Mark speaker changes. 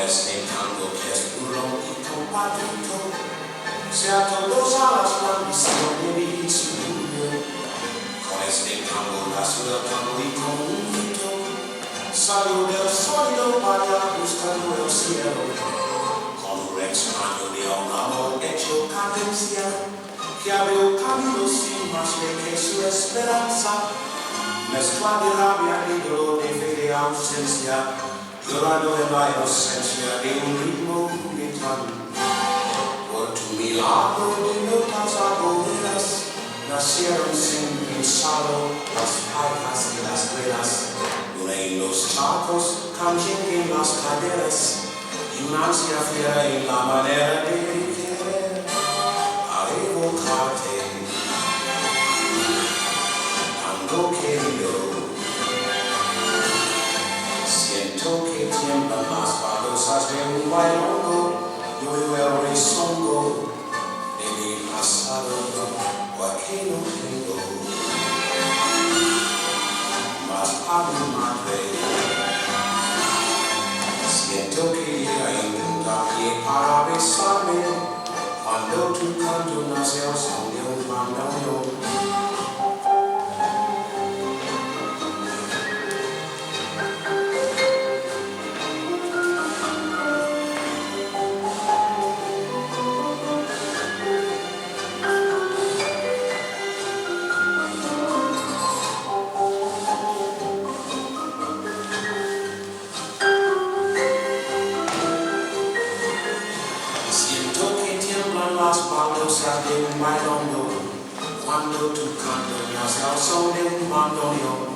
Speaker 1: este tango que es puro y compartido, sea todos a las transmisiones de su mundo. Con este tango nació el tango y con un grito salió del sólido para buscando el cielo. Con un extraño de un amor hecho cadencia, que abrió camino sin más que su esperanza, mezcla de rabia y dolor de fe de ausencia, llorando en la inocencia de un ritmo gitano. Por tu milagro de notas agoreras, nacieron sin pensarlo las pajas y las velas, una en los charcos, canchen en las caderas, y una ansia fiera en la manera de querer, a evocarte, tanto querido. Siento que tiemblan las baldosas de un bailongo, yo veo el rezongo de mi pasado, porque no tengo más a mi madre. Siento que llega en punta pie para besarme, cuando tu canto nace al son de un bandoneón. Las baldosas de un bailongo, cuando tu canto nace al son de un bandoneón.